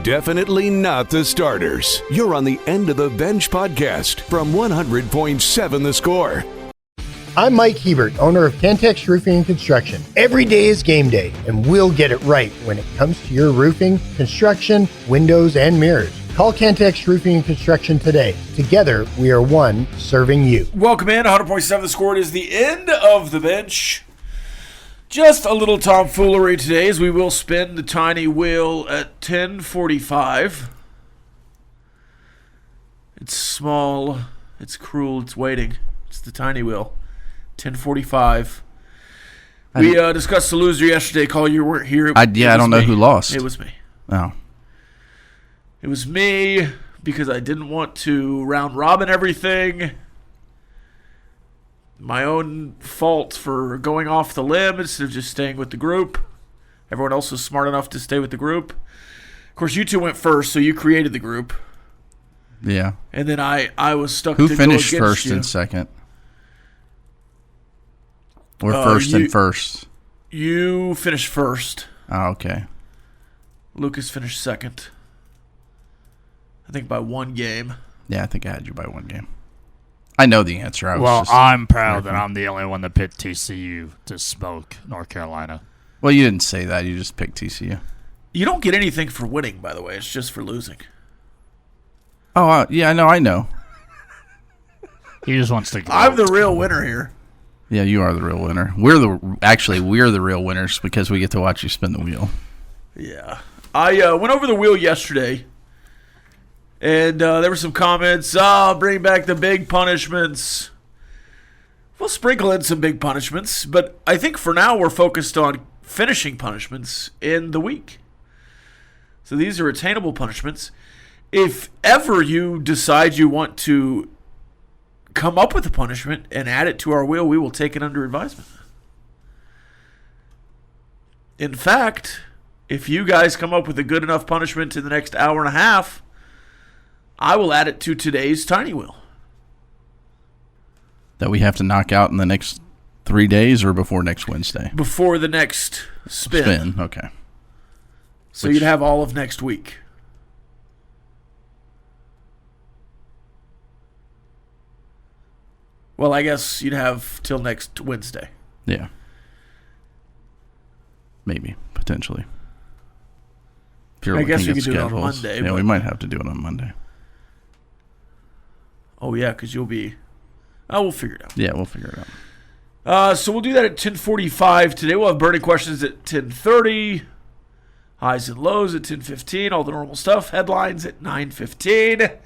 Definitely not the starters. You're on the End of the Bench podcast from 100.7 The Score. I'm Mike Hebert, owner of Cantex Roofing and Construction. Every day is game day, and we'll get it right when it comes to your roofing, construction, windows, and mirrors. Call Cantex Roofing and Construction today. Together, we are one serving you. Welcome in, 100.7 The Score. It is the End of the Bench. Just a little tomfoolery today as we will spin the tiny wheel at 10:45. It's small, it's cruel, it's waiting. It's the tiny wheel. 10:45. We discussed the loser yesterday. Collier, you weren't here. I don't know who lost. It was me. Oh. It was me because I didn't want to round robin everything. My own fault for going off the limb instead of just staying with the group. Everyone else was smart enough to stay with the group. Of course, you two went first, so you created the group. Yeah. And then I was stuck Who to finished go against first you. and second? Or first and first? You finished first. Oh, okay. Lucas finished second. I think by one game. Yeah, I think I had you by one game. I know the answer. I'm proud that I'm the only one that picked TCU to smoke North Carolina. Well, you didn't say that. You just picked TCU. You don't get anything for winning, by the way. It's just for losing. Oh, yeah, I know. He just wants to go. I'm the real winner here. Yeah, you are the real winner. We're the real winners because we get to watch you spin the wheel. Yeah. I went over the wheel yesterday, and there were some comments, bring back the big punishments. We'll sprinkle in some big punishments, but I think for now we're focused on finishing punishments in the week. So these are attainable punishments. If ever you decide you want to come up with a punishment and add it to our wheel, we will take it under advisement. In fact, if you guys come up with a good enough punishment in the next hour and a half, I will add it to today's tiny wheel. That we have to knock out in the next 3 days or before next Wednesday? Before the next spin. Okay. So you'd have all of next week. Well, I guess you'd have till next Wednesday. Yeah. Maybe, potentially. I guess we could do it on Monday. Yeah, we might have to do it on Monday. Oh, yeah, because you'll be... we'll figure it out. Yeah, we'll figure it out. So we'll do that at 10:45 today. We'll have burning questions at 10:30. Highs and lows at 10:15. All the normal stuff. Headlines at 9:15.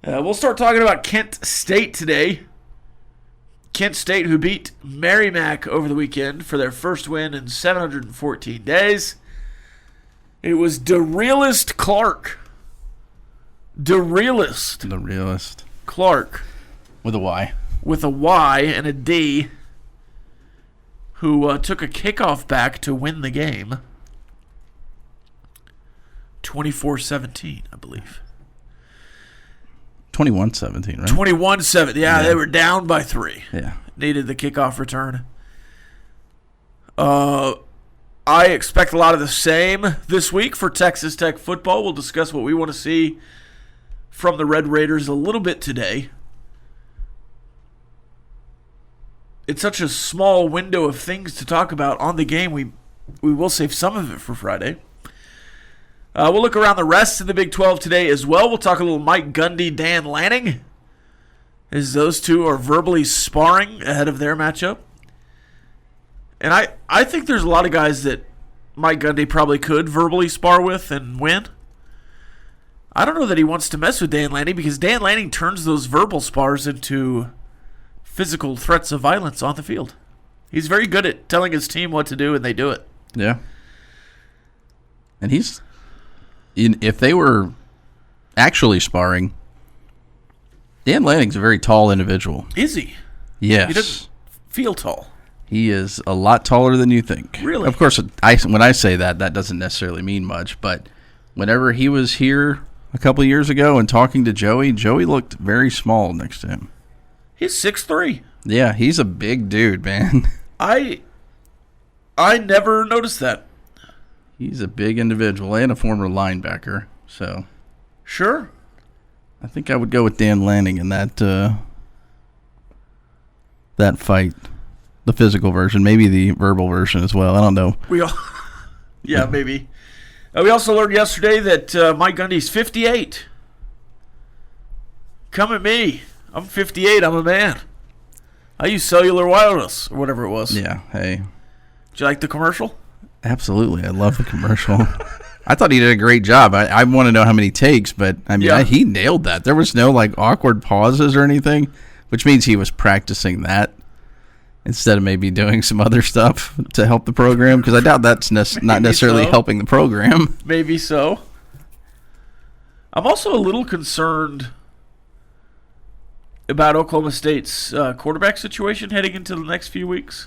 We'll start talking about Kent State today. Kent State, who beat Merrimack over the weekend for their first win in 714 days. It was DeRealist Clark. DeRealist. The realist. Clark. With a Y. With a Y and a D. Who took a kickoff back to win the game. 24-17, I believe. 21-17, right? 21-7. Yeah, they were down by 3. Yeah. Needed the kickoff return. I expect a lot of the same this week for Texas Tech football. We'll discuss what we want to see from the Red Raiders a little bit today. It's such a small window of things to talk about on the game. We will save some of it for Friday. We'll look around the rest of the Big 12 today as well. We'll talk a little Mike Gundy, Dan Lanning, as those two are verbally sparring ahead of their matchup. And I think there's a lot of guys that Mike Gundy probably could verbally spar with and win. I don't know that he wants to mess with Dan Lanning because Dan Lanning turns those verbal spars into physical threats of violence on the field. He's very good at telling his team what to do, and they do it. Yeah. And if they were actually sparring, Dan Lanning's a very tall individual. Is he? Yes. He doesn't feel tall. He is a lot taller than you think. Really? Of course, when I say that doesn't necessarily mean much, but whenever he was here a couple of years ago and talking to Joey looked very small next to him. He's 6'3". Yeah, he's a big dude, man. I never noticed that. He's a big individual and a former linebacker. So, Sure. I think I would go with Dan Lanning in that fight. The physical version, maybe the verbal version as well. I don't know. Yeah, maybe. We also learned yesterday that Mike Gundy's 58. Come at me. I'm 58. I'm a man. I use cellular wireless or whatever it was. Yeah, hey. Did you like the commercial? Absolutely. I love the commercial. I thought he did a great job. I want to know how many takes, but I mean, he nailed that. There was no like awkward pauses or anything, which means he was practicing that instead of maybe doing some other stuff to help the program, because I doubt that's not necessarily helping the program. Maybe so. I'm also a little concerned about Oklahoma State's quarterback situation heading into the next few weeks.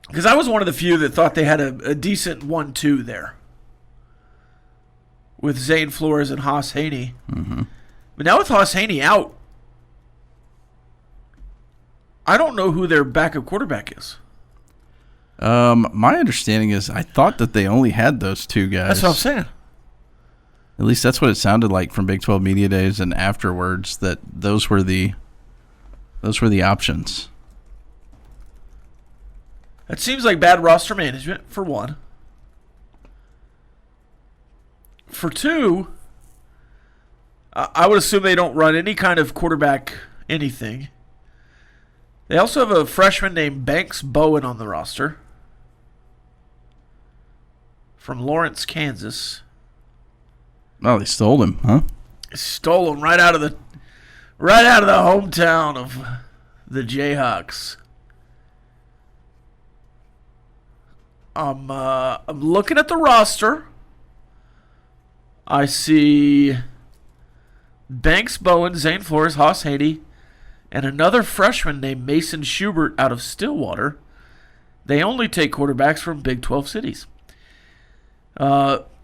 Because I was one of the few that thought they had a decent 1-2 there with Zane Flores and Haas Haney. Mm-hmm. But now with Haas Haney out, I don't know who their backup quarterback is. My understanding is I thought that they only had those two guys. That's what I'm saying. At least that's what it sounded like from Big 12 Media Days and afterwards, that those were the options. That seems like bad roster management, for one. For two, I would assume they don't run any kind of quarterback anything. They also have a freshman named Banks Bowen on the roster from Lawrence, Kansas. Oh, they stole him, huh? Stole him right out of the hometown of the Jayhawks. I'm looking at the roster. I see Banks Bowen, Zane Flores, Haas Haney, and another freshman named Mason Schubert out of Stillwater. They only take quarterbacks from Big 12 cities.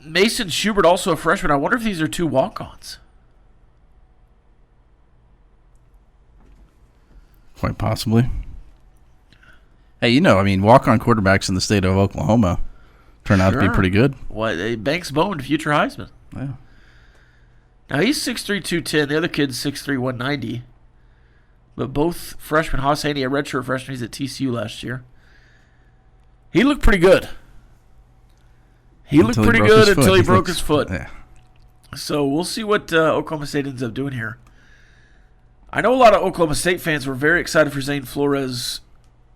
Mason Schubert, also a freshman. I wonder if these are two walk-ons. Quite possibly. Hey, walk-on quarterbacks in the state of Oklahoma turn out to be pretty good. Banks Bowen, future Heisman. Yeah. Now, he's 6'3", 210. The other kid's 6'3", 190. But both freshmen, Haas Haney, a redshirt freshman, he's at TCU last year. He looked pretty good. Until he broke his foot. Yeah. So we'll see what Oklahoma State ends up doing here. I know a lot of Oklahoma State fans were very excited for Zane Flores,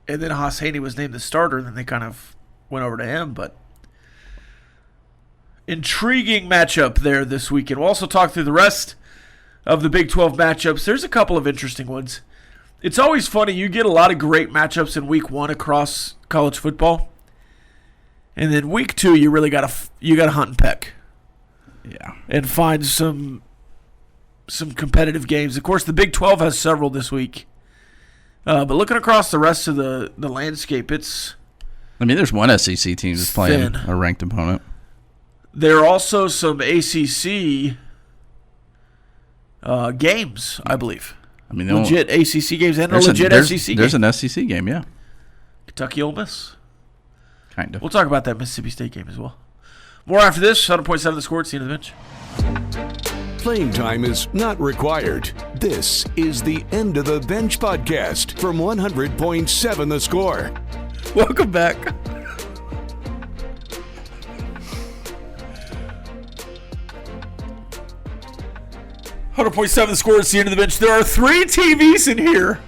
and then Haas Haney was named the starter, and then they kind of went over to him. But intriguing matchup there this weekend. We'll also talk through the rest of the Big 12 matchups. There's a couple of interesting ones. It's always funny. You get a lot of great matchups in week one across college football. And then week two, you really gotta hunt and peck, and find some competitive games. Of course, the Big 12 has several this week, but looking across the rest of the landscape, there's one SEC team that's playing a ranked opponent. There are also some ACC games, I believe. Legit ACC games and a legit SEC game. There's an SEC game, yeah. Kentucky Ole Miss. Kind of. We'll talk about that Mississippi State game as well. More after this. 100.7 The Score. It's the end of the bench. Playing time is not required. This is the End of the Bench podcast from 100.7 The Score. Welcome back. .7 The Score. It's the end of the bench. There are 3 TVs in here.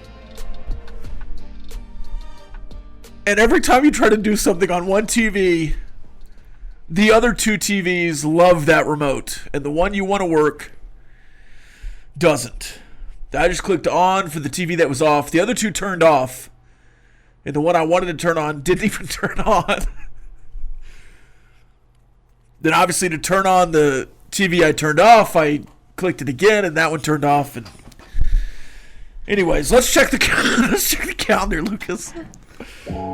And every time you try to do something on one TV, the other 2 TVs love that remote. And the one you want to work doesn't. I just clicked on for the TV that was off. The other 2 turned off. And the one I wanted to turn on didn't even turn on. Then obviously to turn on the TV I turned off, I clicked it again and that one turned off. And anyways, let's check the calendar, Lucas.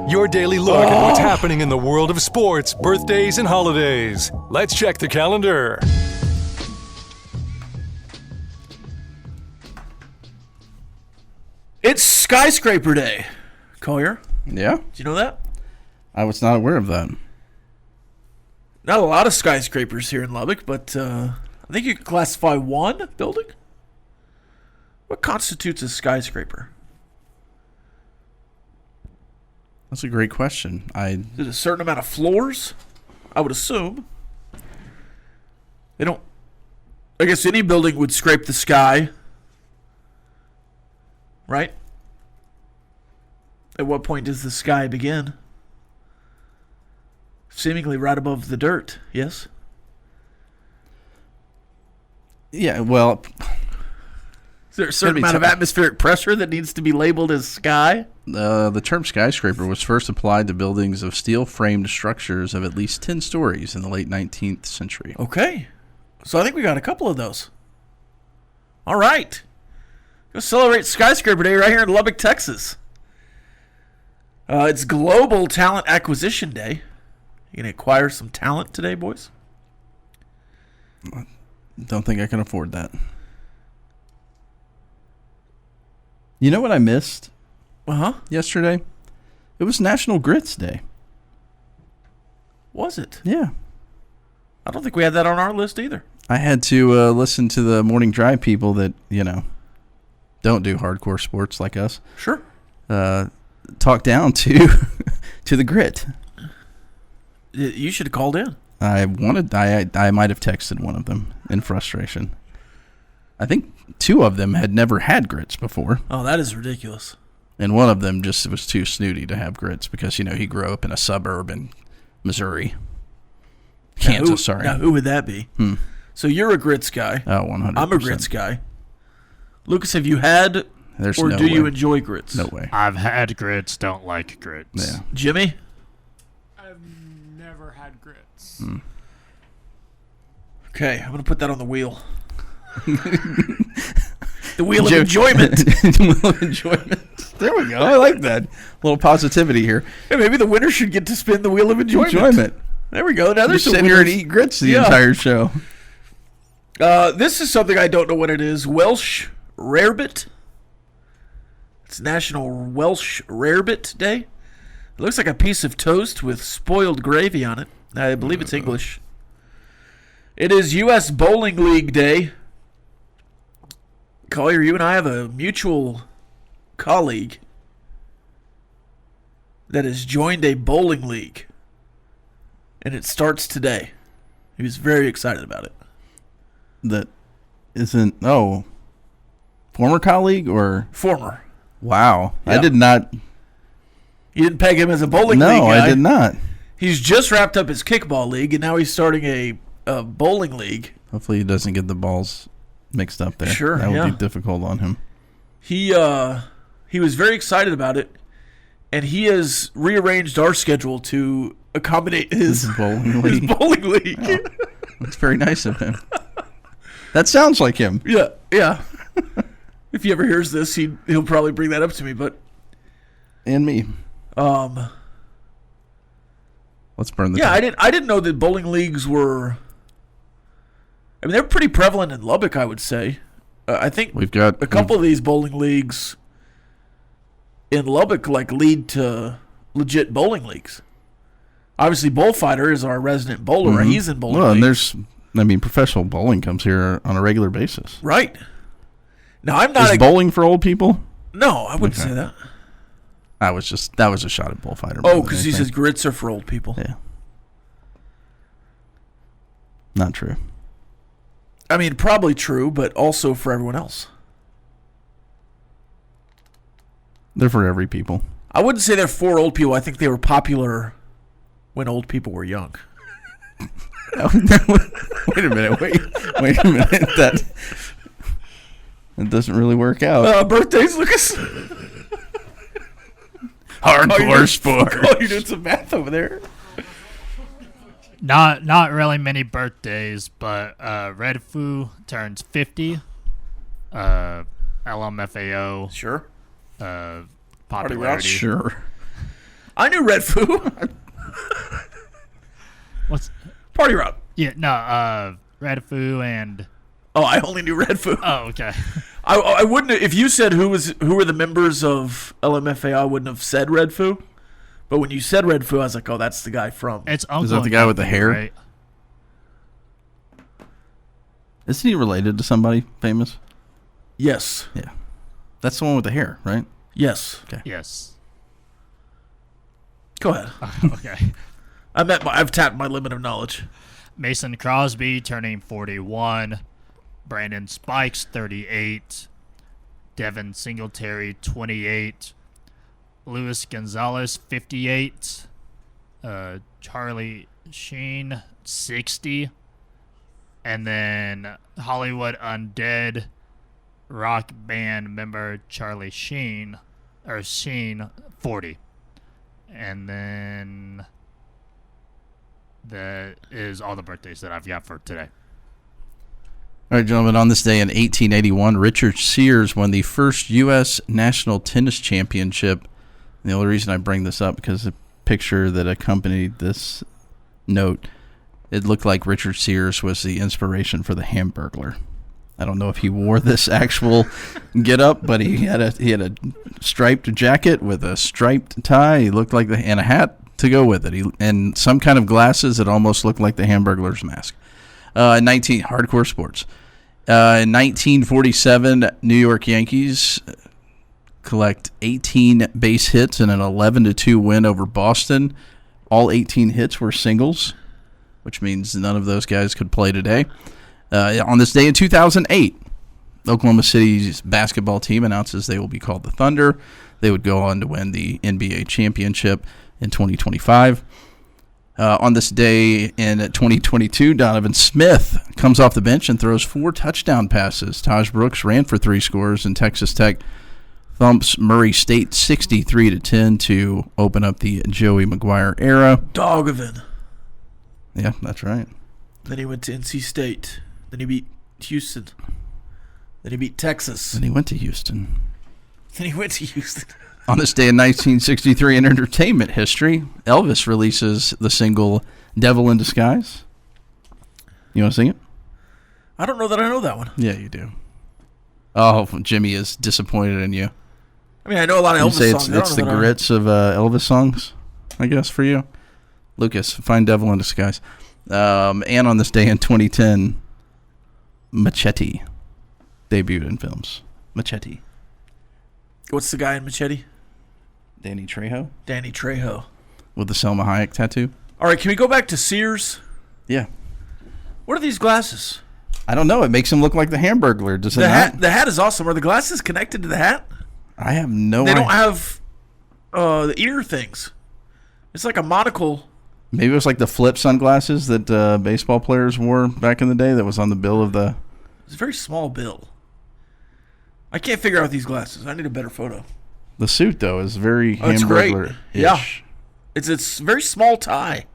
Your daily look at what's happening in the world of sports, birthdays, and holidays. Let's check the calendar. It's Skyscraper Day, Collier. Yeah? Do you know that? I was not aware of that. Not a lot of skyscrapers here in Lubbock, but I think you can classify one building. What constitutes a skyscraper? That's a great question. Is it a certain amount of floors? I would assume. They don't. I guess any building would scrape the sky. Right? At what point does the sky begin? Seemingly right above the dirt, yes? Yeah, well... Is there a certain amount of atmospheric pressure that needs to be labeled as sky? The term skyscraper was first applied to buildings of steel-framed structures of at least 10 stories in the late 19th century. Okay. So I think we got a couple of those. All right. Go celebrate Skyscraper Day right here in Lubbock, Texas. It's Global Talent Acquisition Day. You gonna acquire some talent today, boys? Don't think I can afford that. You know what I missed yesterday? It was National Grits Day. Was it? Yeah. I don't think we had that on our list either. I had to listen to the morning drive people that, don't do hardcore sports like us. Sure. Talk down to the grit. You should have called in. I might have texted one of them in frustration. I think 2 of them had never had grits before. Oh, that is ridiculous. And one of them just was too snooty to have grits because, he grew up in a suburb in Missouri. Kansas, sorry. Now, who would that be? So you're a grits guy. Oh, 100%. I'm a grits guy. Lucas, have you had you enjoy grits? No way. I've had grits, don't like grits. Yeah. Jimmy? I've never had grits. Okay, I'm going to put that on the wheel. The wheel of enjoyment. The wheel of enjoyment. There we go. I like that. A little positivity here. Hey, maybe the winner should get to spin the wheel of enjoyment. There we go. Now You're sitting here and eat grits the entire show. This is something I don't know what it is. Welsh Rarebit. It's National Welsh Rarebit Day. It looks like a piece of toast with spoiled gravy on it. I believe it's English. It is U.S. Bowling League Day. Collier, you and I have a mutual colleague that has joined a bowling league. And it starts today. He was very excited about it. That isn't... Oh. Former colleague or... Former. Wow. Yeah. I did not... You didn't peg him as a bowling league guy. No, I did not. He's just wrapped up his kickball league, and now he's starting a bowling league. Hopefully he doesn't get the balls mixed up there. Sure, that would be difficult on him. He was very excited about it, and he has rearranged our schedule to accommodate his bowling league. His bowling league. Oh, that's very nice of him. That sounds like him. Yeah. If he ever hears this, he'll probably bring that up to me. But and me. Let's burn the. Yeah, I didn't know that bowling leagues were. I mean, they're pretty prevalent in Lubbock, I would say. I think we've got a couple of these bowling leagues in Lubbock lead to legit bowling leagues. Obviously, Bullfighter is our resident bowler. Right? He's in bowling leagues. And professional bowling comes here on a regular basis. Right. Now, I'm not... Is bowling for old people? No, I wouldn't say that. That was a shot at Bullfighter. Oh, because he says grits are for old people. Yeah. Not true. I mean, probably true, but also for everyone else. They're for every people. I wouldn't say they're for old people. I think they were popular when old people were young. Wait a minute. Wait a minute. That doesn't really work out. Birthdays, Lucas. Hardcore sport. Oh, you're doing some math over there. Not really many birthdays, but Red Foo turns 50. LMFAO. Sure. Popularity. Sure. I knew Red Foo. What's Party Rock? Yeah, no. Red Foo and. Oh, I only knew Red Foo. Oh, okay. I wouldn't if you said who were the members of LMFAO. I wouldn't have said Red Foo, But when you said Red Foo, I was like, oh, that's the guy from. It's Uncle. Is that the guy with the hair? Right? Isn't he related to somebody famous? Yes. Yeah. That's the one with the hair, right? Yes. Okay. Yes. Go ahead. Okay. I've tapped my limit of knowledge. Mason Crosby turning 41. Brandon Spikes 38. Devin Singletary 28. Luis Gonzalez 58. Charlie Sheen 60. And then Hollywood Undead rock band member Charlie Sheen 40. And then that is all the birthdays that I've got for today. All right, gentlemen, on this day in 1881, Richard Sears won the first U.S. National Tennis Championship. And the only reason I bring this up because the picture that accompanied this note, it looked like Richard Sears was the inspiration for the Hamburglar. I don't know if he wore this actual get-up, but he had a striped jacket with a striped tie. He looked like and a hat to go with it. And some kind of glasses that almost looked like the Hamburglar's mask. Hardcore sports. In 1947, New York Yankees collect 18 base hits in an 11-2 win over Boston. All 18 hits were singles, which means none of those guys could play today. On this day in 2008, Oklahoma City's basketball team announces they will be called the Thunder. They would go on to win the NBA championship in 2025. On this day in 2022, Donovan Smith comes off the bench and throws 4 touchdown passes. Taj Brooks ran for 3 scores, and Texas Tech thumps Murray State 63-10 to open up the Joey McGuire era. Dogovan. Yeah, that's right. Then he went to NC State. Then he beat Houston. Then he beat Texas. Then he went to Houston. On this day in 1963 in entertainment history, Elvis releases the single Devil in Disguise. You want to sing it? I don't know that I know that one. Yeah, you do. Oh, Jimmy is disappointed in you. I mean, I know a lot of You Elvis say songs. it's the grits of Elvis songs, I guess, for you. Lucas, find Devil in Disguise. And on this day in 2010, Machete debuted in films. Machete. What's the guy in Machete? Danny Trejo. Danny Trejo. With the Selma Hayek tattoo. All right, can we go back to Sears? Yeah. What are these glasses? I don't know. It makes him look like the Hamburglar. Does it not? The hat is awesome. Are the glasses connected to the hat? I have no idea. They don't have the ear things. It's like a monocle. Maybe it was like the flip sunglasses that baseball players wore back in the day that was on the bill of the... It's a very small bill. I can't figure out these glasses. I need a better photo. The suit, though, is very It's great. Hamburglar-ish. Yeah. It's a very small tie.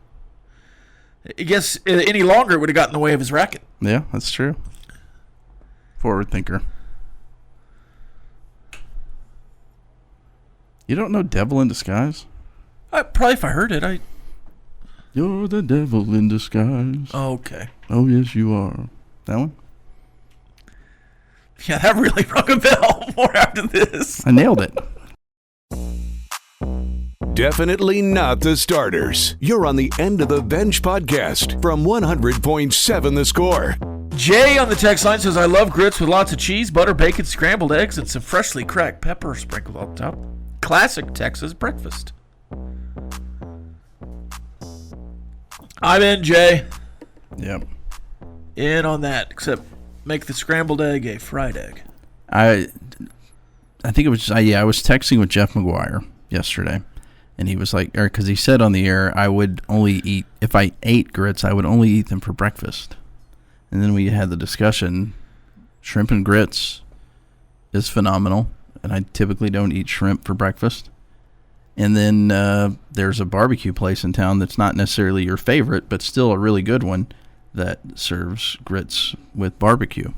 I guess any longer it would have gotten in the way of his racket. Yeah, that's true. Forward thinker. You don't know Devil in Disguise? Probably if I heard it. You're the devil in disguise. Oh, okay. Oh, yes, you are. That one? Yeah, that really rung a bell more after this. I nailed it. Definitely not the starters. You're on the End of the Bench podcast from 100.7 The Score. Jay on the text line says, I love grits with lots of cheese, butter, bacon, scrambled eggs, and some freshly cracked pepper sprinkled on top. Classic Texas breakfast. I'm in, Jay. Yep. In on that, except make the scrambled egg a fried egg. I think it was, I was texting with Jeff McGuire yesterday, and he was like, because he said on the air, I would only eat, if I ate grits, I would only eat them for breakfast. And then we had the discussion, shrimp and grits is phenomenal, and I typically don't eat shrimp for breakfast. And then there's a barbecue place in town that's not necessarily your favorite, but still a really good one that serves grits with barbecue.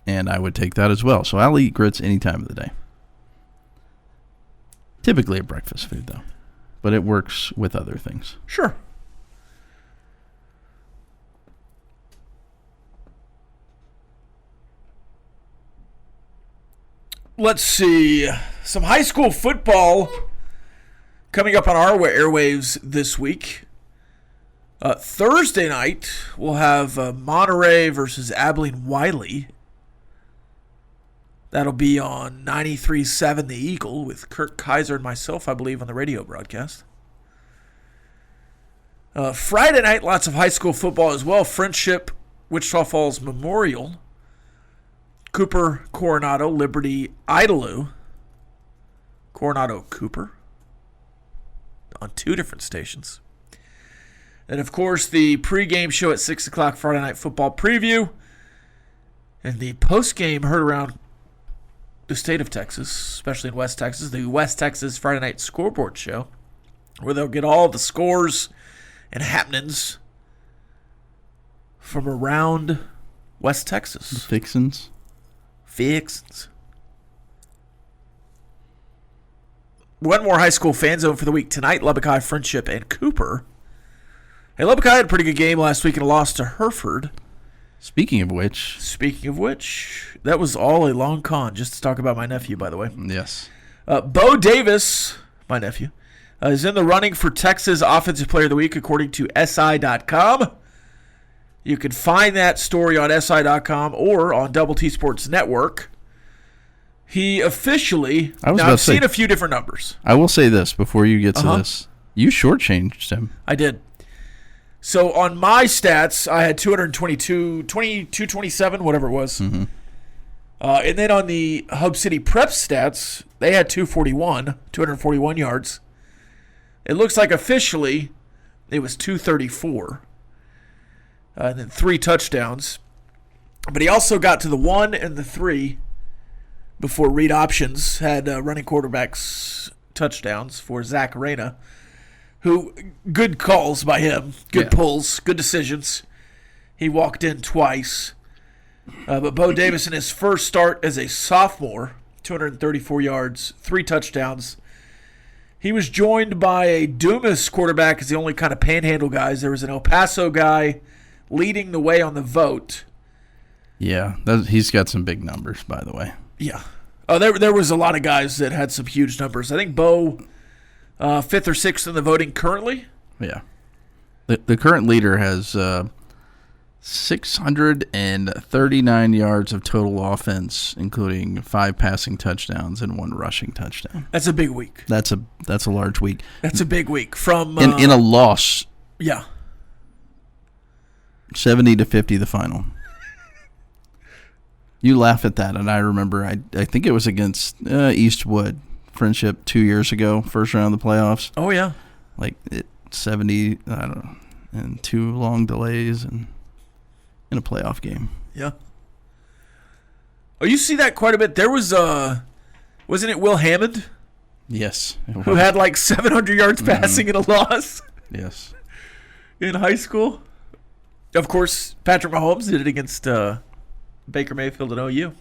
And I would take that as well. So I'll eat grits any time of the day. Typically a breakfast food, though. But it works with other things. Sure. Let's see. Some high school football Coming up on our airwaves this week, Thursday night, we'll have Monterey versus Abilene Wiley. That'll be on 93.7 The Eagle with Kirk Kaiser and myself, I believe, on the radio broadcast. Friday night, lots of high school football as well. Friendship, Wichita Falls Memorial, Cooper, Coronado, Liberty, Idalou, Coronado, Cooper, on 2 different stations. And, of course, the pregame show at 6 o'clock, Friday Night Football Preview. And the postgame heard around the state of Texas, especially in West Texas, the West Texas Friday Night Scoreboard Show, where they'll get all the scores and happenings from around West Texas. The Fixins. One more high school fan zone for the week tonight. Lubbock High, Friendship, and Cooper. Hey, Lubbock High had a pretty good game last week and a loss to Hereford. Speaking of which, that was all a long con, just to talk about my nephew, by the way. yes. Bo Davis, my nephew, is in the running for Texas Offensive Player of the Week, according to SI.com. You can find that story on SI.com or on Double T Sports Network. He officially, I've seen a few different numbers. I will say this before you get to this. You shortchanged him. I did. So on my stats, I had 227, whatever it was. Mm-hmm. And then on the Hub City Prep stats, they had 241 yards. It looks like officially it was 234. And then 3 touchdowns. But he also got to the 1 and the 3 before read options had running quarterbacks touchdowns for Zach Reyna, who, good calls by him, good pulls, good decisions. He walked in twice. But Bo Davis in his first start as a sophomore, 234 yards, 3 touchdowns. He was joined by a Dumas quarterback as the only kind of panhandle guys. There was an El Paso guy leading the way on the vote. Yeah, he's got some big numbers, by the way. Yeah. There was a lot of guys that had some huge numbers. I think Bo, 5th or 6th in the voting currently. Yeah. The current leader has 639 yards of total offense, including 5 passing touchdowns and 1 rushing touchdown. That's a big week. That's a large week. That's a big week. From in a loss. Yeah. 70-50 the final. You laugh at that, and I remember, I think it was against Eastwood Friendship 2 years ago, first round of the playoffs. Oh, yeah. 70, I don't know, and 2 long delays and in a playoff game. Yeah. Oh, you see that quite a bit. There was, wasn't it Will Hammond? Yes. Who had 700 yards passing in a loss? Yes. In high school? Of course, Patrick Mahomes did it against Baker Mayfield at OU.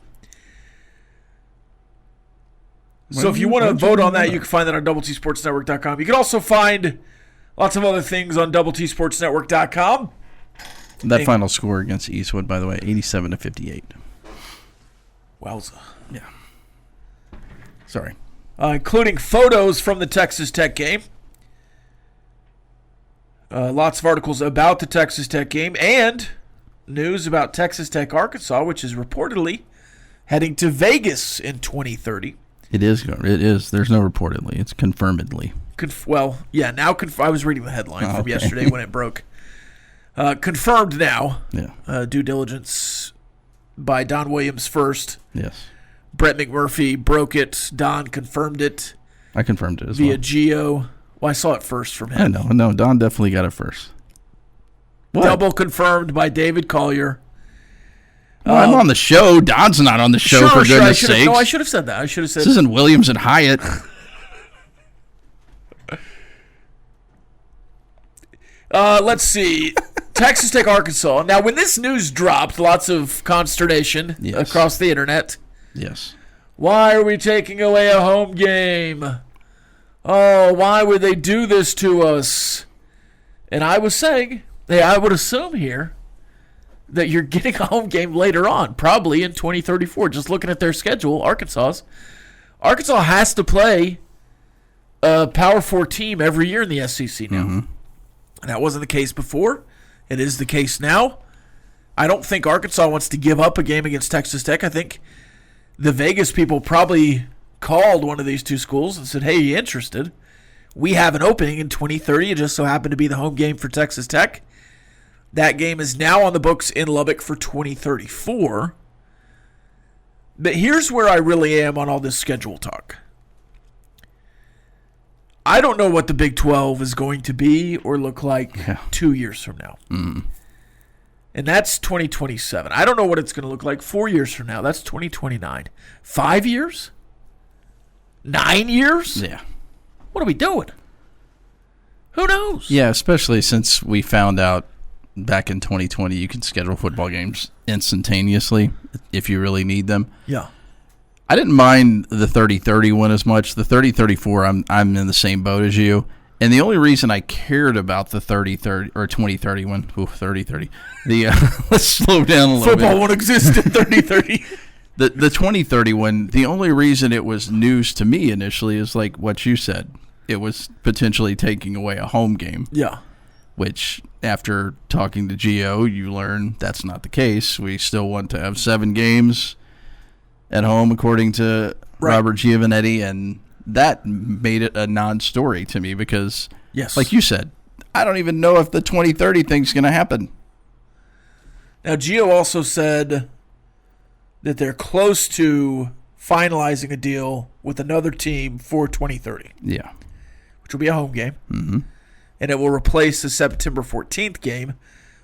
So if you want to vote on that, you can find that on DoubleTSportsNetwork.com. You can also find lots of other things on DoubleTSportsNetwork.com. That final score against Eastwood, by the way, 87-58. Wowza. Yeah. Sorry. Including photos from the Texas Tech game. Lots of articles about the Texas Tech game and news about Texas Tech Arkansas, which is reportedly heading to Vegas in 2030. It is. There's no reportedly. It's confirmedly. I was reading the headline from yesterday when it broke. Confirmed now. Yeah. Due diligence by Don Williams first. Yes. Brett McMurphy broke it. Don confirmed it. I confirmed it as via well. Geo. Well, I saw it first from him. I know. No, Don definitely got it first. What? Double confirmed by David Collier. Well, I'm on the show. Don's not on the show, for goodness sakes. No, I should have said that. This isn't Williams and Hyatt. Let's see. Texas Tech, Arkansas. Now, when this news dropped, lots of consternation across the internet. Yes. Why are we taking away a home game? Oh, why would they do this to us? And I was saying, I would assume here that you're getting a home game later on, probably in 2034. Just looking at their schedule, Arkansas has to play a Power 4 team every year in the SEC now. Mm-hmm. And that wasn't the case before. It is the case now. I don't think Arkansas wants to give up a game against Texas Tech. I think the Vegas people probably called one of these two schools and said, hey, you interested? We have an opening in 2030. It just so happened to be the home game for Texas Tech. That game is now on the books in Lubbock for 2034. But here's where I really am on all this schedule talk. I don't know what the Big 12 is going to be or look like 2 years from now. And that's 2027. I don't know what it's going to look like 4 years from now. That's 2029. 5 years? 9 years? Yeah. What are we doing? Who knows? Yeah, especially since we found out back in 2020 you can schedule football games instantaneously if you really need them. Yeah. I didn't mind the 30-30 one as much. The 30-34, I'm in the same boat as you. And the only reason I cared about the 30-30 or 20-30 one, 30-30. Let's slow down a little bit. Football won't exist in 30-30. The 20-30 one, the only reason it was news to me initially is like what you said. It was potentially taking away a home game. Yeah. Which, after talking to Gio, you learn that's not the case. We still want to have 7 games at home, according to Robert Giovanetti, and that made it a non-story to me because, like you said, I don't even know if the 20-30 thing's going to happen. Now, Gio also said that they're close to finalizing a deal with another team for 2030. Yeah. Which will be a home game. Mm-hmm. And it will replace the September 14th game.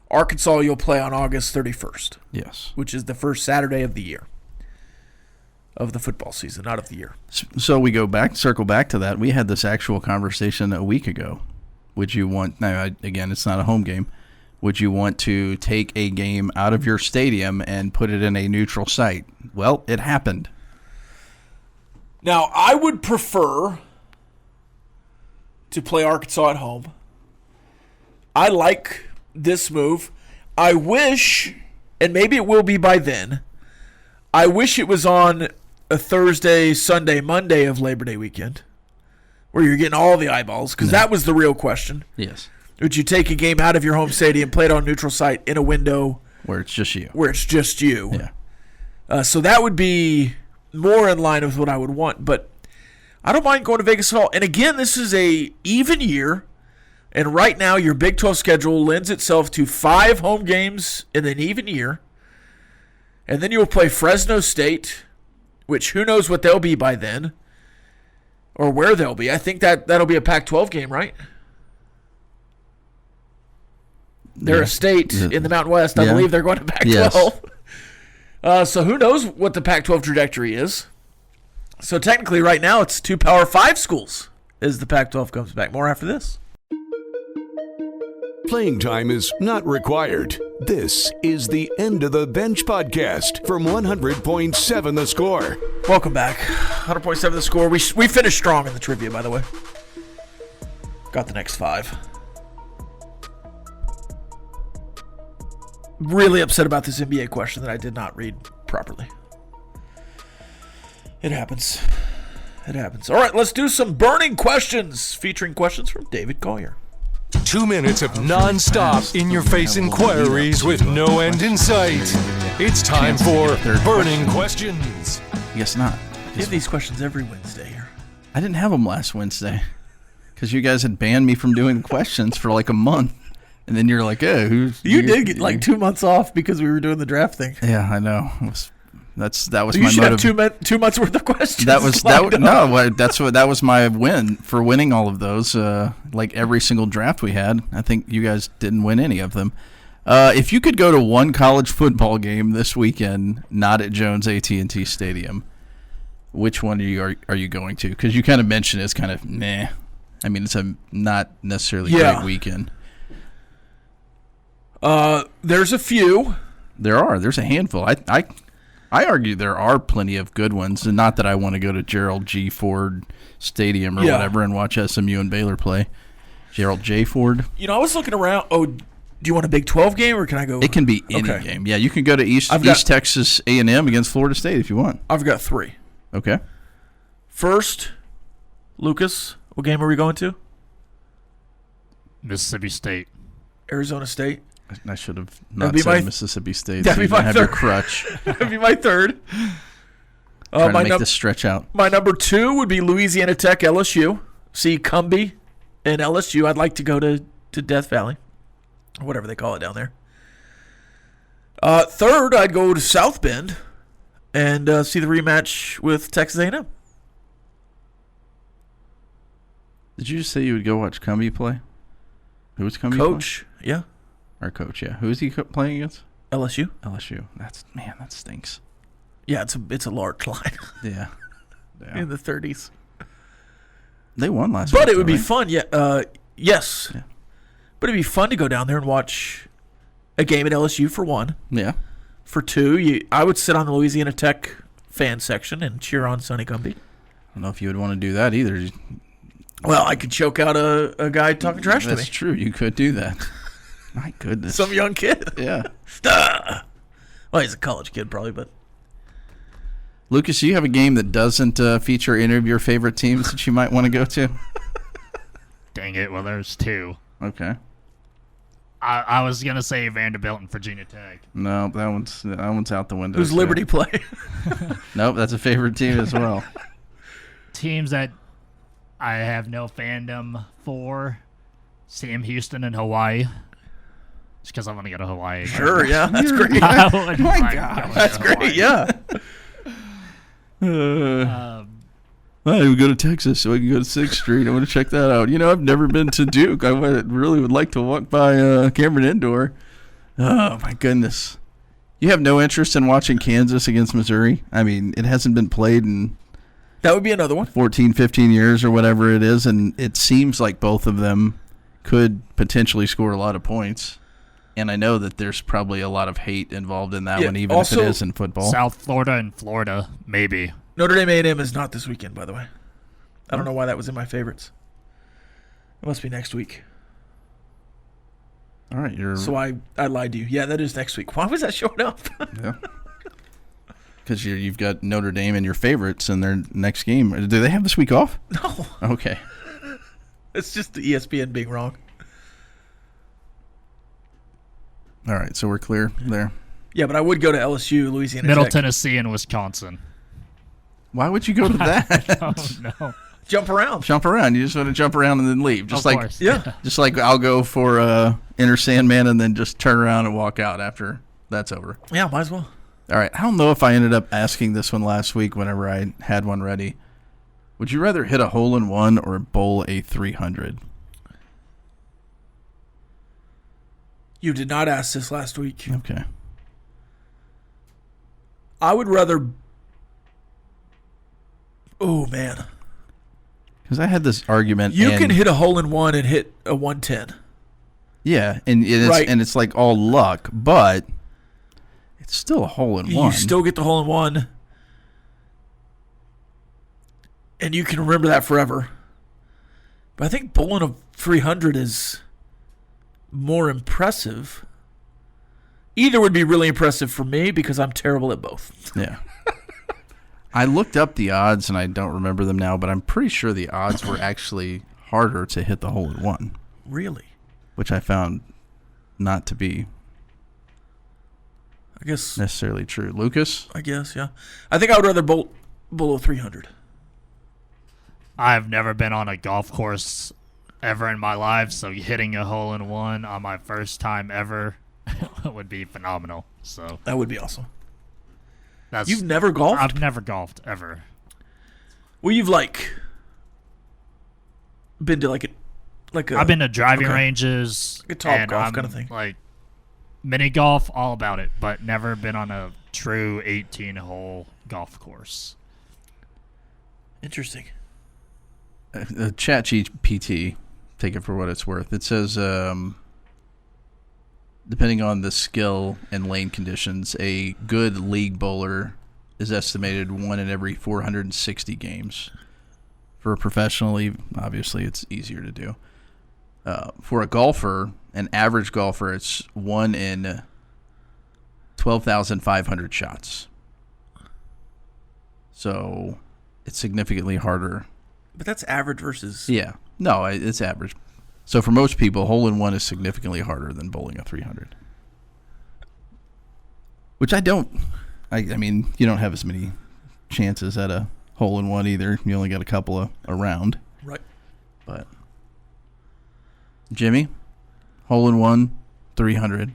Arkansas, you'll play on August 31st. Yes. Which is the first Saturday of the year. Of the football season, not of the year. So we circle back to that. We had this actual conversation a week ago. Would you want, now again, it's not a home game. Would you want to take a game out of your stadium and put it in a neutral site? Well, it happened. Now, I would prefer to play Arkansas at home. I like this move. I wish, and maybe it will be by then, I wish it was on a Thursday, Sunday, Monday of Labor Day weekend where you're getting all the eyeballs, because that was the real question. Yes. Would you take a game out of your home stadium, play it on a neutral site in a window where it's just you? Yeah. So that would be more in line with what I would want, but I don't mind going to Vegas at all. And again, this is a even year, and right now your Big 12 schedule lends itself to 5 home games in an even year. And then you'll play Fresno State, which who knows what they'll be by then or where they'll be. I think that'll be a Pac-12 game, right? They're a state in the Mountain West. I believe they're going to Pac-12. Yes. So who knows what the Pac-12 trajectory is. So technically right now it's 2 Power 5 schools as the Pac-12 comes back. More after this. Playing time is not required. This is the End of the Bench podcast from 100.7 The Score. Welcome back. 100.7 The Score. We finished strong in the trivia, by the way. Got the next 5. Really upset about this NBA question that I did not read properly. It happens. It happens. All right, let's do some burning questions featuring questions from David Collier. 2 minutes of non-stop in-your-face inquiries with no end in sight. It's time for Burning Questions. Guess not. You have these questions every Wednesday here. I didn't have them last Wednesday because you guys had banned me from doing questions for like a month. And then you're like, "Oh, who's?" You did get like 2 months off because we were doing the draft thing. Yeah, I know. That was you my should motive. have 2 months worth of questions. That was my win for winning all of those. Like every single draft we had, I think you guys didn't win any of them. If you could go to one college football game this weekend, not at Jones AT&T Stadium, which one are you going to? Because you kind of mentioned it's kind of meh. I mean, it's a not necessarily great weekend. There's a few. There's a handful. I argue there are plenty of good ones, and not that I want to go to Gerald G. Ford Stadium or whatever and watch SMU and Baylor play. Gerald J. Ford. You know, I was looking around. Oh, do you want a Big 12 game, or can I go? It can be any game. Yeah, you can go to East Texas A&M against Florida State if you want. I've got 3. Okay. First, Lucas, What game are we going to? Mississippi State. Arizona State. I should have not said Mississippi State. So you my have third. your crutch. That'd be my third. Trying to make this stretch out. My number 2 would be Louisiana Tech, LSU. See Cumbie and LSU. I'd like to go to Death Valley, or whatever they call it down there. Third, I'd go to South Bend and see the rematch with Texas A&M. Did you just say you would go watch Cumbie play? Who was Cumbie Coach, yeah. Our coach, yeah. Who is he playing against? LSU. LSU. That stinks. Yeah, it's a large line. Yeah. In the 30s. They won last week. But it would be right? fun, yeah. Yes. Yeah. But it'd be fun to go down there and watch a game at LSU for one. Yeah. For two, I would sit on the Louisiana Tech fan section and cheer on Sonny Cumbie. I don't know if you would want to do that either. Well, I could choke out a guy talking trash to me. That's true. You could do that. My goodness. Some young kid. Yeah. Well, he's a college kid probably, but. Lucas, do you have a game that doesn't feature any of your favorite teams that you might want to go to? Dang it. Well, there's 2. Okay. I was going to say Vanderbilt and Virginia Tech. No, that one's out the window. Who's Liberty play? Nope, that's a favorite team as well. Teams that I have no fandom for. Sam Houston and Hawaii. Just because I want to go to Hawaii. Sure, yeah. That's great. I wouldn't My mind God. going That's to great, Hawaii. yeah. I would go to Texas so I can go to 6th Street. I want to check that out. I've never been to Duke. I really would like to walk by Cameron Indoor. Oh, my goodness. You have no interest in watching Kansas against Missouri? I mean, it hasn't been played in That would be another one. 14, 15 years or whatever it is, and it seems like both of them could potentially score a lot of points. And I know that there's probably a lot of hate involved in that one, even if it is in football. South Florida and Florida, maybe. Notre Dame A&M is not this weekend, by the way. I don't know why that was in my favorites. It must be next week. All right, So I lied to you. Yeah, that is next week. Why was that showing up? Yeah. Because you've got Notre Dame in your favorites in their next game. Do they have this week off? No. Okay. It's just the ESPN being wrong. All right, so we're clear there. Yeah, but I would go to LSU, Louisiana Middle Tech. Tennessee and Wisconsin. Why would you go to that? Oh, no. Jump around. Jump around. You just want to jump around and then leave. Just Of like course. Yeah. just like I'll go for Inner Sandman and then just turn around and walk out after that's over. Yeah, might as well. All right. I don't know if I ended up asking this one last week whenever I had one ready. Would you rather hit a hole-in-one or bowl a 300? You did not ask this last week. Okay. I would rather... Oh, man. Because I had this argument. You can hit a hole-in-one and hit a 110. Yeah, and it's like all luck, but it's still a hole-in-one. You still get the hole-in-one. And you can remember that forever. But I think bowling a 300 is more impressive. Either would be really impressive for me because I'm terrible at both. Yeah. I looked up the odds, and I don't remember them now, but I'm pretty sure the odds were actually harder to hit the hole-in-one. Really? Which I found not to be I guess, necessarily true. Lucas? yeah. I think I would rather bowl a 300. I've never been on a golf course ever in my life, so hitting a hole-in-one on my first time ever would be phenomenal. So That would be awesome. that's You've never golfed? I've never golfed ever. Well, you've been to I've been to driving okay. ranges, Like a Top and Golf I'm kind of thing. like mini golf, all about it, but never been on a true 18-hole golf course. Interesting. Chat GPT, take it for what it's worth. It says, depending on the skill and lane conditions, a good league bowler is estimated 1 in every 460 games. For a professional, obviously, it's easier to do. For a golfer, an average golfer, it's 1 in 12,500 shots. So it's significantly harder But that's average versus... Yeah. No, it's average. So for most people, hole-in-one is significantly harder than bowling a 300. Which I don't... I mean, you don't have as many chances at a hole-in-one either. You only got a couple around. Right. But... Jimmy? Hole-in-one, 300.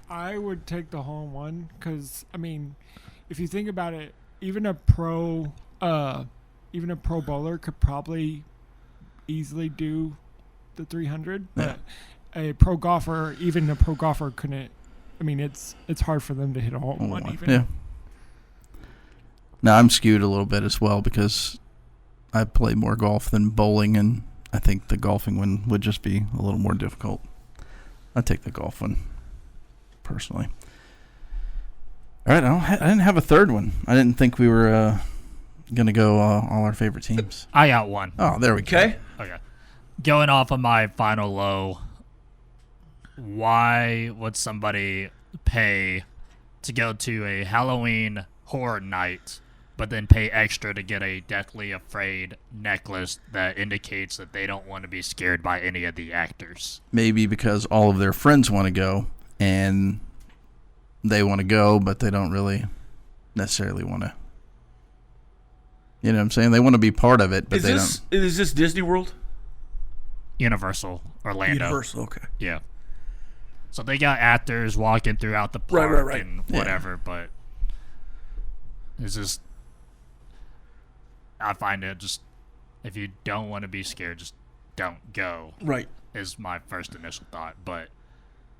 I would take the hole-in-one because, I mean, if you think about it, even a pro bowler could probably easily do the 300, but a pro golfer couldn't. I mean, it's hard for them to hit a hole-in-one even. Yeah. Now I'm skewed a little bit as well because I play more golf than bowling, and I think the golfing one would just be a little more difficult. I'd take the golf one personally. All right, I didn't have a third one. I didn't think we were going to go all our favorite teams. I got one. Oh, there we go. Okay. Going off of my final low, why would somebody pay to go to a Halloween horror night, but then pay extra to get a Deathly Afraid necklace that indicates that they don't want to be scared by any of the actors? Maybe because all of their friends want to go, and they want to go, but they don't really necessarily want to. You know what I'm saying? They want to be part of it, but don't. Is this Disney World? Universal, Orlando. Universal, okay. Yeah. So they got actors walking throughout the park Right. and whatever, but it's just, I find it just, if you don't want to be scared, just don't go. Right. Is my first initial thought, but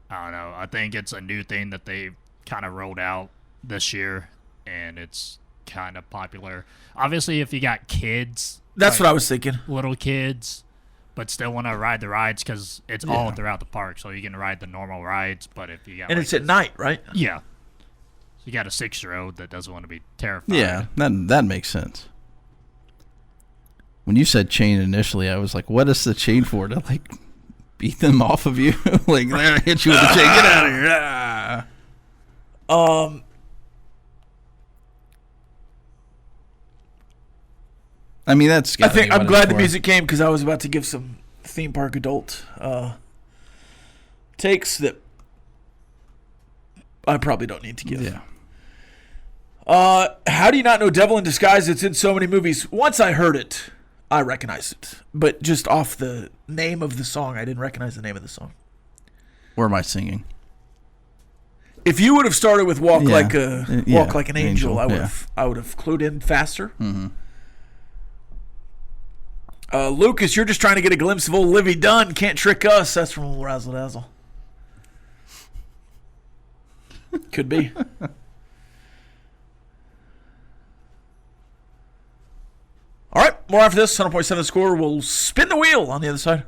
I don't know. I think it's a new thing that they kind of rolled out this year, and it's kind of popular. Obviously, if you got kids, That's what I was thinking. little kids, but still want to ride the rides because it's all throughout the park, so you can ride the normal rides. But if you got And it's at night, right? yeah, so you got a 6-year-old that doesn't want to be terrified. Yeah, that makes sense. When you said chain initially, I was like, what is the chain for? To like beat them off of you? Like, they're gonna hit you with the chain. Get out of here. I mean, that's. I think I'm glad the music came because I was about to give some theme park adult takes that I probably don't need to give. Yeah. How do you not know Devil in Disguise? It's in so many movies. Once I heard it, I recognized it. But just off the name of the song, I didn't recognize the name of the song. Or am I singing? If you would have started with Walk Like Yeah, an Angel, Angel, I would have clued in faster. Mm-hmm. Lucas, you're just trying to get a glimpse of old Livy Dunn. Can't trick us. That's from old Razzle Dazzle. Could be. All right, more after this. 100.7 Score. We'll spin the wheel on the other side.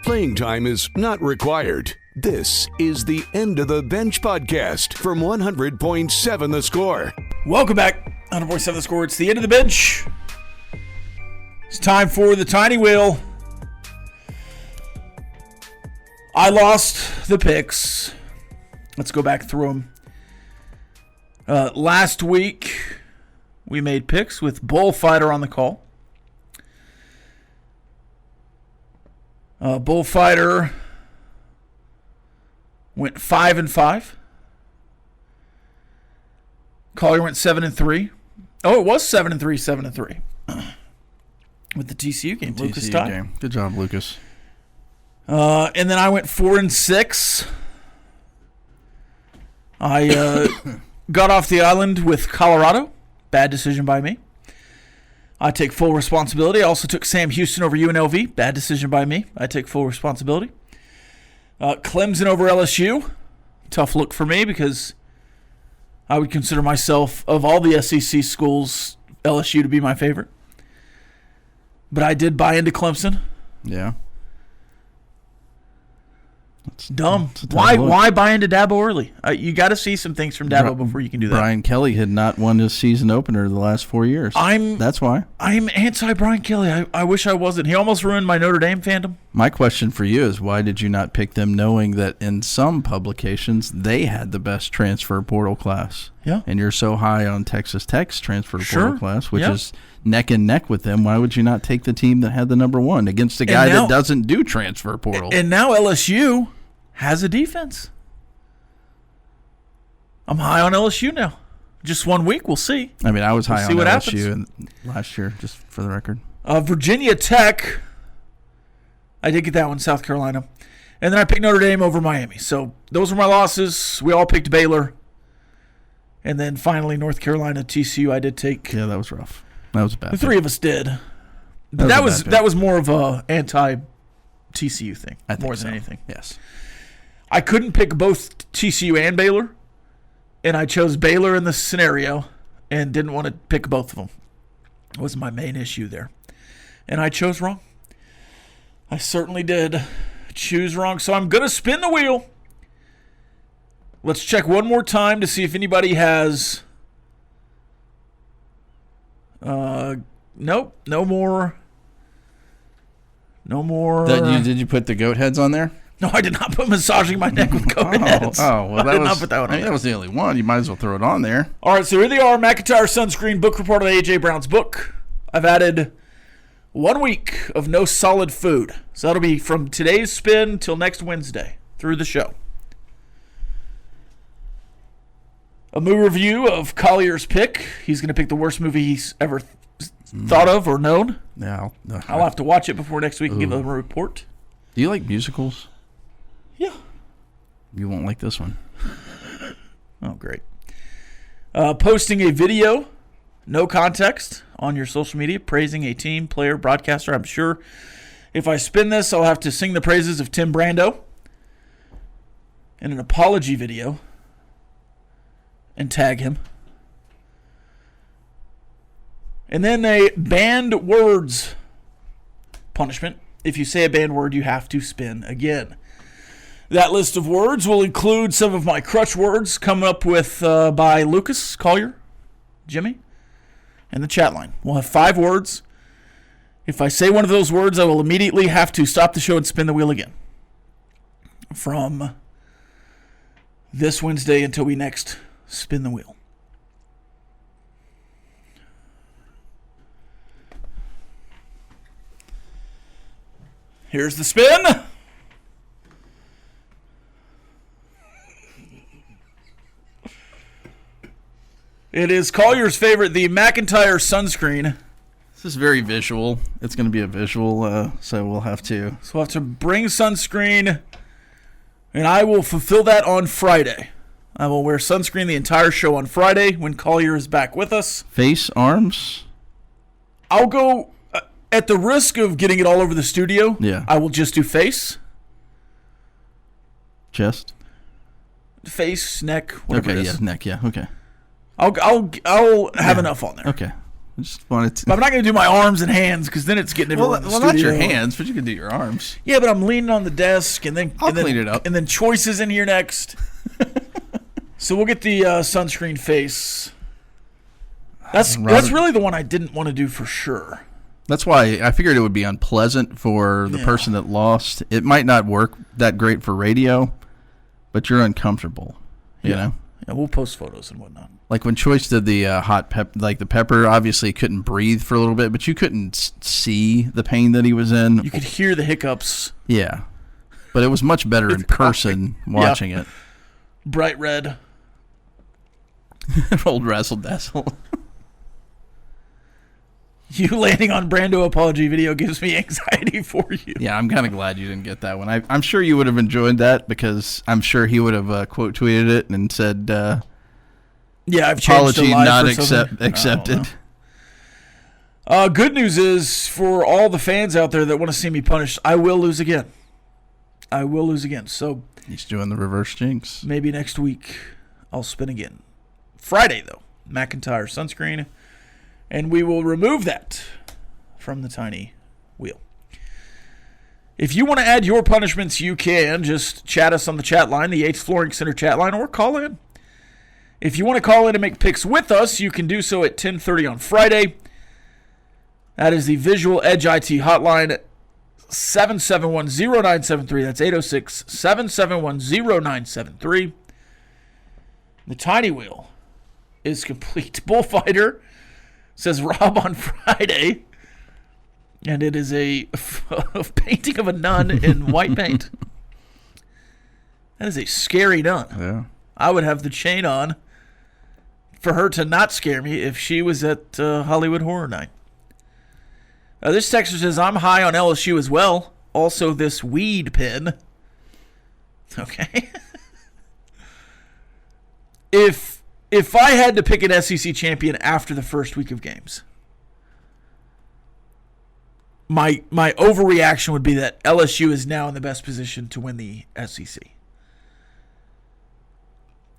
Playing time is not required. This is the End of the Bench podcast from 100.7 The Score. Welcome back. 100.7 The Score. It's the end of the bench. It's time for the tiny wheel. I lost the picks. Let's go back through them. Last week, we made picks with Bullfighter on the call. Bullfighter went 5-5. Collier went 7-3. Oh, it was 7-3, 7-3. With the TCU game, Lucas tied. Game. Good job, Lucas. And then I went 4-6. I got off the island with Colorado. Bad decision by me. I take full responsibility. I also took Sam Houston over UNLV. Bad decision by me. I take full responsibility. Clemson over LSU. Tough look for me because I would consider myself, of all the SEC schools, LSU to be my favorite. But I did buy into Clemson. Yeah. Dumb. Why buy into Dabo early? You got to see some things from Dabo before you can do that. Brian Kelly had not won his season opener the last 4 years. That's why. I'm anti Brian Kelly. I wish I wasn't. He almost ruined my Notre Dame fandom. My question for you is, why did you not pick them knowing that in some publications they had the best transfer portal class? Yeah. And you're so high on Texas Tech's transfer portal class, which Yeah. is neck and neck with them. Why would you not take the team that had the number one against a guy that doesn't do transfer portal? And now LSU has a defense. I'm high on LSU now. Just 1 week, we'll see. I mean, I was high on what LSU last year, just for the record. Virginia Tech, I did get that one, South Carolina. And then I picked Notre Dame over Miami. So those were my losses. We all picked Baylor. And then finally North Carolina, TCU, I did take. Yeah, that was rough. That was a bad. The three of us did. But that was more of a anti-TCU thing, more than anything. Yes. I couldn't pick both TCU and Baylor, and I chose Baylor in this scenario and didn't want to pick both of them. That was my main issue there. And I chose wrong. I certainly did choose wrong. So I'm going to spin the wheel. Let's check one more time to see if anybody has... nope, no more. No more. Did you put the goat heads on there? No, I did not put massaging my neck with goat heads. Well, I did not put that one on. That was the only one. You might as well throw it on there. All right, so here they are. McIntyre Sunscreen book report on A.J. Brown's book. I've added 1 week of no solid food. So that'll be from today's spin till next Wednesday through the show. A movie review of Collier's pick. He's going to pick the worst movie he's ever thought of or known. Yeah, I'll have to watch it before next week and give him a report. Do you like musicals? Yeah. You won't like this one. Oh, great. Posting a video, no context, on your social media, praising a team, player, broadcaster. I'm sure if I spin this, I'll have to sing the praises of Tim Brando. And an apology video. And tag him. And then a banned words punishment. If you say a banned word, you have to spin again. That list of words will include some of my crutch words come up with by Lucas, Collier, Jimmy, and the chat line. We'll have 5 words. If I say one of those words, I will immediately have to stop the show and spin the wheel again. From this Wednesday until we next spin the wheel. Here's the spin. It is Collier's favorite, the McIntyre Sunscreen. This is very visual. It's going to be a visual, so we'll have to... So we'll have to bring sunscreen, and I will fulfill that on Friday. I will wear sunscreen the entire show on Friday when Collier is back with us. Face, arms? I'll go, at the risk of getting it all over the studio, I will just do face. Chest? Face, neck, whatever it is. Neck, okay. I'll have enough on there. Okay. I just wanted to... But I'm not going to do my arms and hands because then it's getting everywhere in the studio. Well, not your hands, but you can do your arms. Yeah, but I'm leaning on the desk and then... I'll clean it up. And then choices in here next. So we'll get the sunscreen face. That's really the one I didn't want to do for sure. That's why I figured it would be unpleasant for the person that lost. It might not work that great for radio, but you're uncomfortable, you know? Yeah, we'll post photos and whatnot. Like when Choice did the hot pepper, like the pepper, obviously couldn't breathe for a little bit, but you couldn't see the pain that he was in. You could hear the hiccups. Yeah. But it was much better in person watching it. Bright red. Old Razzle Dazzle. You landing on Brando apology video gives me anxiety for you. Yeah, I'm kind of glad you didn't get that one. I'm sure you would have enjoyed that because I'm sure he would have quote tweeted it and said, I've changed apology not accepted. Good news is for all the fans out there that want to see me punished, I will lose again. So he's doing the reverse jinx. Maybe next week I'll spin again. Friday, though, McIntyre Sunscreen. And we will remove that from the tiny wheel. If you want to add your punishments, you can. Just chat us on the chat line, the 8th Flooring Center chat line, or call in. If you want to call in and make picks with us, you can do so at 10:30 on Friday. That is the Visual Edge IT hotline, 806-771-0973. That's 806-771-0973. The tiny wheel is complete. Bullfighter says Rob on Friday. And it is a painting of a nun in white paint. That is a scary nun. Yeah. I would have the chain on for her to not scare me if she was at Hollywood Horror Night. This texter says, I'm high on LSU as well. Also this weed pin. Okay. If I had to pick an SEC champion after the first week of games, my overreaction would be that LSU is now in the best position to win the SEC.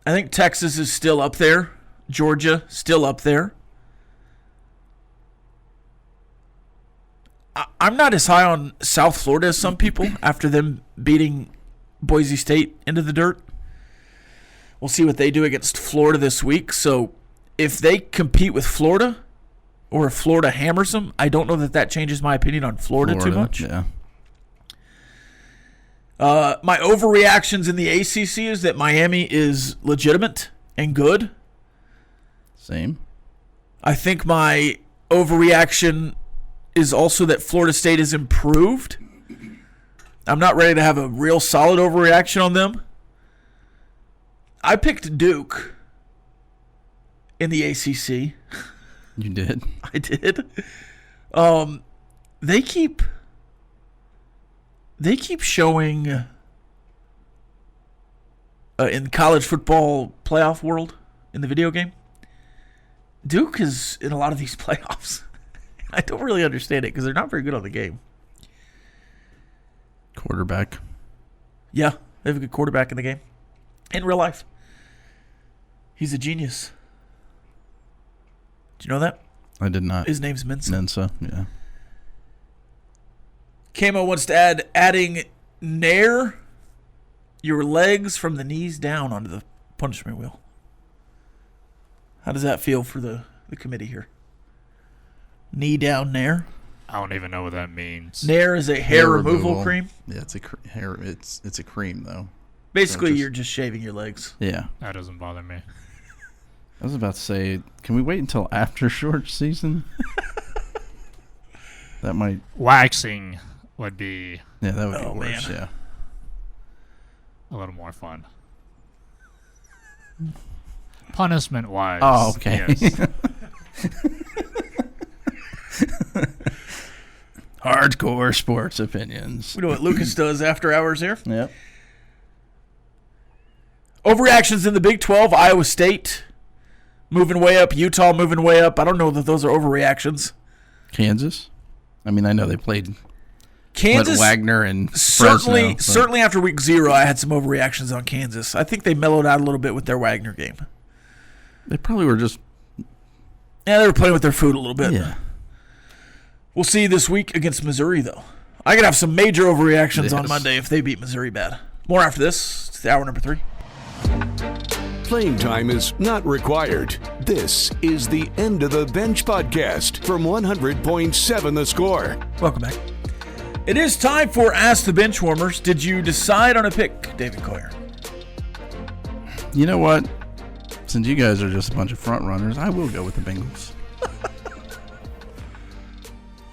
I think Texas is still up there. Georgia, still up there. I'm not as high on South Florida as some people after them beating Boise State into the dirt. We'll see what they do against Florida this week. So if they compete with Florida, or if Florida hammers them, I don't know that changes my opinion on Florida too much. Yeah. My overreactions in the ACC is that Miami is legitimate and good. Same. I think my overreaction is also that Florida State is improved. I'm not ready to have a real solid overreaction on them. I picked Duke in the ACC. You did? I did. They keep showing in college football playoff world in the video game, Duke is in a lot of these playoffs. I don't really understand it because they're not very good on the game. Quarterback. Yeah, they have a good quarterback in the game. In real life. He's a genius. Did you know that? I did not. His name's Mensa. Mensa, yeah. Camo wants to adding nair your legs from the knees down onto the punishment wheel. How does that feel for the committee here? Knee down nair? I don't even know what that means. Nair is a hair removal cream. Yeah, it's a hair. It's a cream though. Basically, you're just shaving your legs. Yeah. That doesn't bother me. I was about to say, can we wait until after short season? That might. Waxing would be. Yeah, that would be worse. Man. Yeah. A little more fun. Punishment wise. Oh, okay. Yes. Hardcore sports opinions. We know what Lucas does after hours here. Yep. Overreactions in the Big 12. Iowa State moving way up. Utah moving way up. I don't know that those are overreactions. Kansas. I mean, I know they played Kansas. Wagner and certainly, Fresno, certainly after week 0, I had some overreactions on Kansas. I think they mellowed out a little bit with their Wagner game. They probably were just. Yeah, they were playing with their food a little bit. Yeah. We'll see this week against Missouri, though. I could have some major overreactions on Yes. Monday if they beat Missouri bad. More after this. It's the hour number 3. Playing time is not required. This is the End of the Bench podcast from 100.7 The Score. Welcome back. It is time for Ask the Benchwarmers. Did you decide on a pick, David Collier? You know what? Since you guys are just a bunch of front runners, I will go with the Bengals.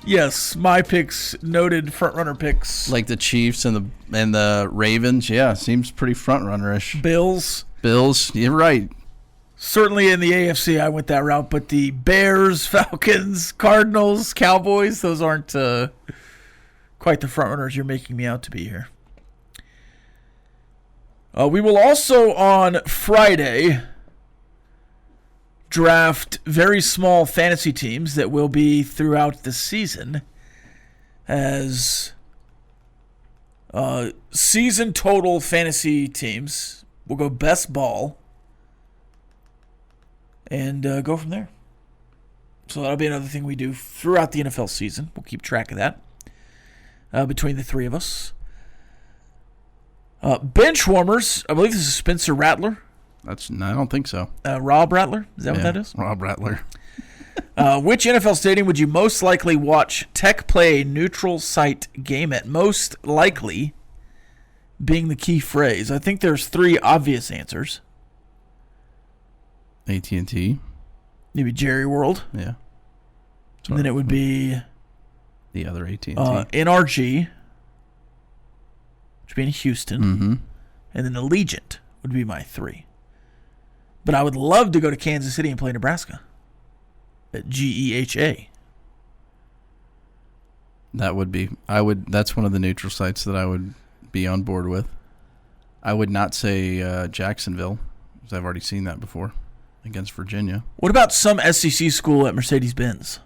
Yes, my picks, noted frontrunner picks. Like the Chiefs and the Ravens, yeah, seems pretty front runnerish. Bills. You're right. Certainly in the AFC, I went that route, but the Bears, Falcons, Cardinals, Cowboys, those aren't quite the frontrunners you're making me out to be here. We will also on Friday draft very small fantasy teams that will be throughout the season as season total fantasy teams. We'll go best ball and go from there. So that'll be another thing we do throughout the NFL season. We'll keep track of that between the three of us. Benchwarmers, I believe this is Spencer Rattler. I don't think so. Rob Rattler? Is that what that is? Rob Rattler. Which NFL stadium would you most likely watch Tech play a neutral site game at? Most likely being the key phrase. I think there's 3 obvious answers. AT&T. Maybe Jerry World. Yeah. And then it would be the other AT&T. NRG, which would be in Houston. Mm-hmm. And then Allegiant would be my 3. But I would love to go to Kansas City and play Nebraska at GEHA. That would be. That's one of the neutral sites that I would be on board with. I would not say Jacksonville, because I've already seen that before against Virginia. What about some SEC school at Mercedes-Benz?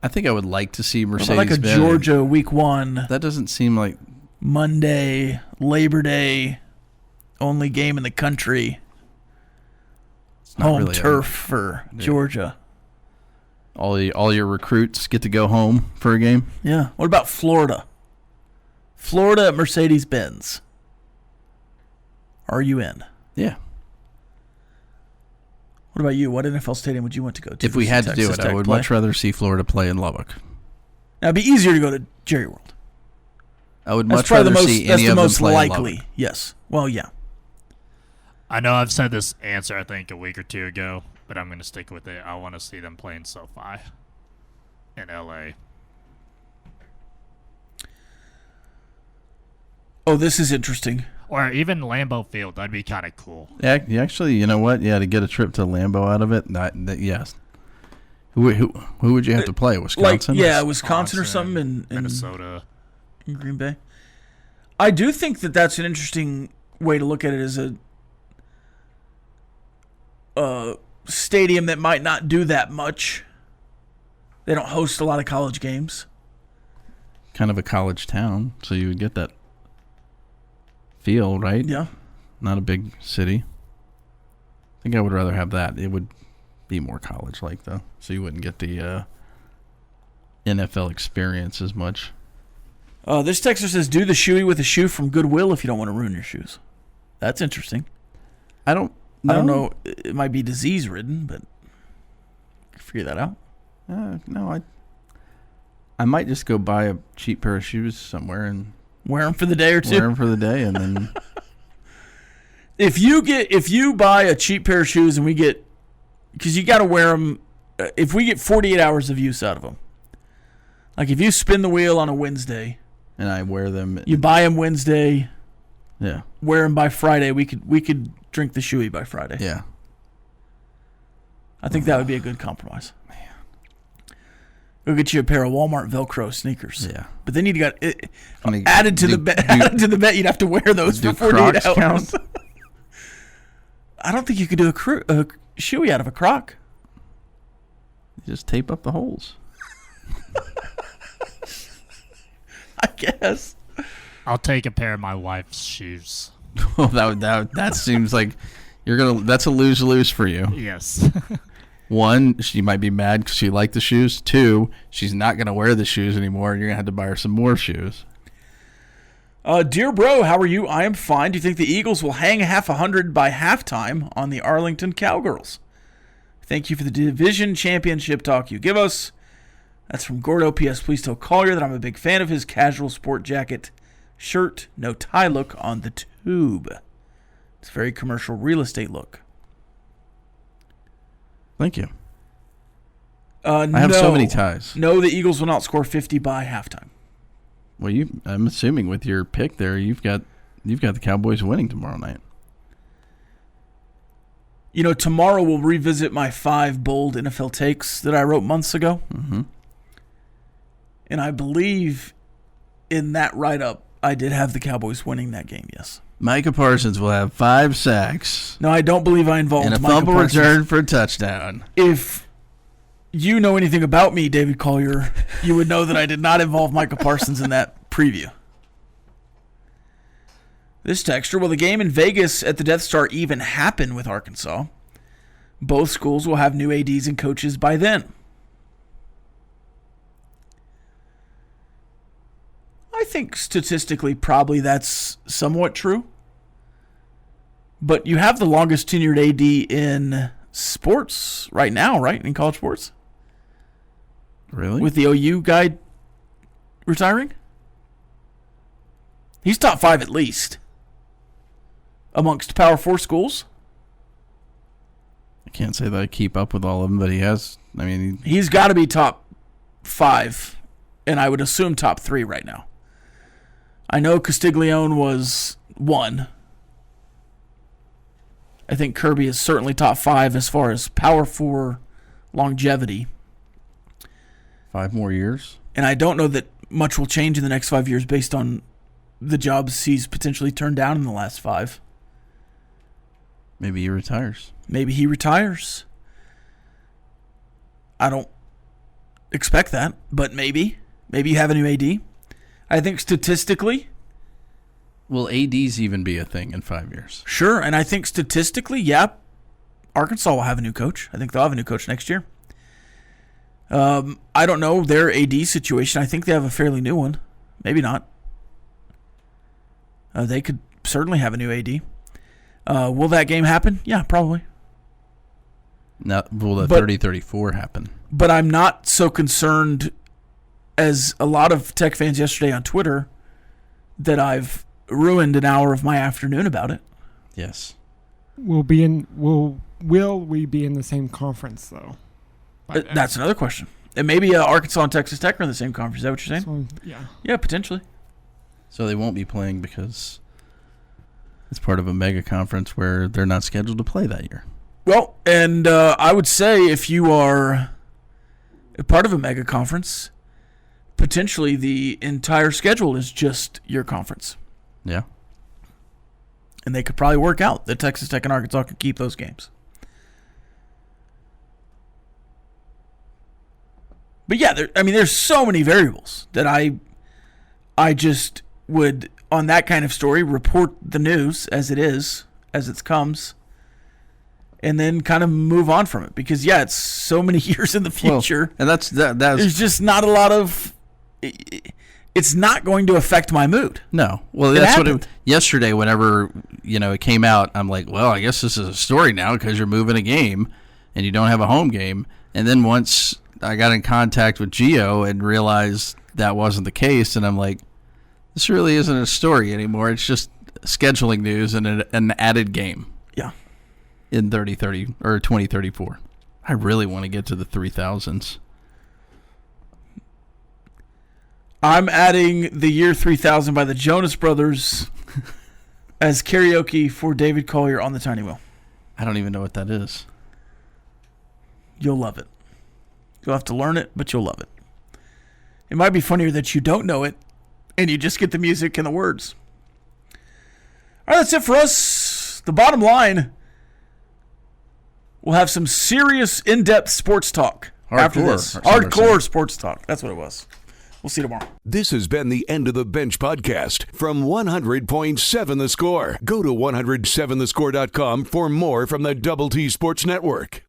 I think I would like to see Mercedes-Benz. Like a Georgia Week 1. That doesn't seem like Monday, Labor Day, only game in the country. Home really turf for Georgia. All your recruits get to go home for a game? Yeah. What about Florida? Florida at Mercedes-Benz. Are you in? Yeah. What about you? What NFL stadium would you want to go to? If we had to do it, I would much rather see Florida play in Lubbock. Now, it'd be easier to go to Jerry World. I would much rather see any of them play in Lubbock. Yes. Well, yeah. I know I've said this answer, I think, a week or 2 ago, but I'm going to stick with it. I want to see them play in SoFi in L.A. Oh, this is interesting. Or even Lambeau Field. That'd be kind of cool. Yeah, actually, you know what? Yeah, to get a trip to Lambeau out of it, yes. Who would you have to play? Wisconsin? Wisconsin or something in Minnesota. In Green Bay. I do think that that's an interesting way to look at it as a stadium that might not do that much. They don't host a lot of college games. Kind of a college town, so you would get that feel, right? Yeah. Not a big city. I think I would rather have that. It would be more college-like, though, so you wouldn't get the NFL experience as much. This texter says, do the shoey with a shoe from Goodwill if you don't want to ruin your shoes. That's interesting. I don't know. It might be disease-ridden, but figure that out. No, I might just go buy a cheap pair of shoes somewhere and wear them for the day or 2. Wear them for the day, and then if you buy a cheap pair of shoes and we get, because you got to wear them. If we get 48 hours of use out of them, like if you spin the wheel on a Wednesday, and I wear them, you buy them Wednesday. Yeah. Wear them by Friday. We could drink the shoey by Friday. Yeah. I think that would be a good compromise. Go get you a pair of Walmart Velcro sneakers. Yeah. But then you got added to the bet. You'd have to wear those for 48 hours. Count? I don't think you could do a shoey out of a Croc. You just tape up the holes. I guess. I'll take a pair of my wife's shoes. Well, that seems like that's a lose-lose for you. Yes. 1, she might be mad because she liked the shoes. 2, she's not going to wear the shoes anymore, and you're going to have to buy her some more shoes. Dear bro, how are you? I am fine. Do you think the Eagles will hang half 100 by halftime on the Arlington Cowgirls? Thank you for the division championship talk you give us. That's from Gordo. P.S. Please tell Collier that I'm a big fan of his casual sport jacket, shirt, no tie look on the tube. It's a very commercial real estate look. Thank you. I have so many ties. No, the Eagles will not score 50 by halftime. Well, I'm assuming with your pick there, you've got the Cowboys winning tomorrow night. You know, tomorrow we'll revisit my 5 bold NFL takes that I wrote months ago. Mm-hmm. And I believe in that write-up, I did have the Cowboys winning that game, yes. Micah Parsons will have 5 sacks. No, I don't believe I involved and a Micah fumble Parsons. Return for a touchdown. If you know anything about me, David Collier, you would know that I did not involve Micah Parsons in that preview. This texter, will the game in Vegas at the Death Star even happen with Arkansas? Both schools will have new ADs and coaches by then. I think statistically probably that's somewhat true. But you have the longest tenured AD in sports right now, right? In college sports? Really? With the OU guy retiring? He's top 5 at least amongst Power 4 schools. I can't say that I keep up with all of them, but he has. I mean, he's got to be top 5, and I would assume top 3 right now. I know Castiglione was 1. I think Kirby is certainly top 5 as far as Power 4 longevity. 5 more years? And I don't know that much will change in the next 5 years based on the jobs he's potentially turned down in the last 5. Maybe he retires. Maybe he retires. I don't expect that, but maybe. Maybe you have a new AD. I think statistically... Will ADs even be a thing in 5 years? Sure, and I think statistically, yeah, Arkansas will have a new coach. I think they'll have a new coach next year. I don't know their AD situation. I think they have a fairly new one. Maybe not. They could certainly have a new AD. Will that game happen? Yeah, probably. Now, will the 30-34 happen? But I'm not so concerned as a lot of Tech fans yesterday on Twitter that I've ruined an hour of my afternoon about it. Yes. Will we be in the same conference though? That's another question. And maybe Arkansas and Texas Tech are in the same conference. Is that what you're saying? Yeah. Yeah, potentially. So they won't be playing because it's part of a mega conference where they're not scheduled to play that year. Well, and I would say if you are a part of a mega conference, potentially the entire schedule is just your conference. Yeah. And they could probably work out that Texas Tech and Arkansas could keep those games. But yeah, there's so many variables that I just would, on that kind of story, report the news as it is, as it comes, and then kind of move on from it. Because, yeah, it's so many years in the future. Well, and that's there's just not a lot of... It's not going to affect my mood. No. Well, that's what yesterday, whenever, it came out, I'm like, well, I guess this is a story now because you're moving a game and you don't have a home game. And then once I got in contact with Gio and realized that wasn't the case, and I'm like, this really isn't a story anymore. It's just scheduling news and an added game. Yeah. In 2030 or 2034. I really want to get to the 3000s. I'm adding the year 3000 by the Jonas Brothers as karaoke for David Collier on the Tiny Wheel. I don't even know what that is. You'll love it. You'll have to learn it, but you'll love it. It might be funnier that you don't know it and you just get the music and the words. All right, that's it for us. The bottom line, we'll have some serious, in-depth sports talk after this. Hardcore sports talk. That's what it was. We'll see you tomorrow. This has been the End of the Bench podcast from 100.7 The Score. Go to 107thescore.com for more from the Double T Sports Network.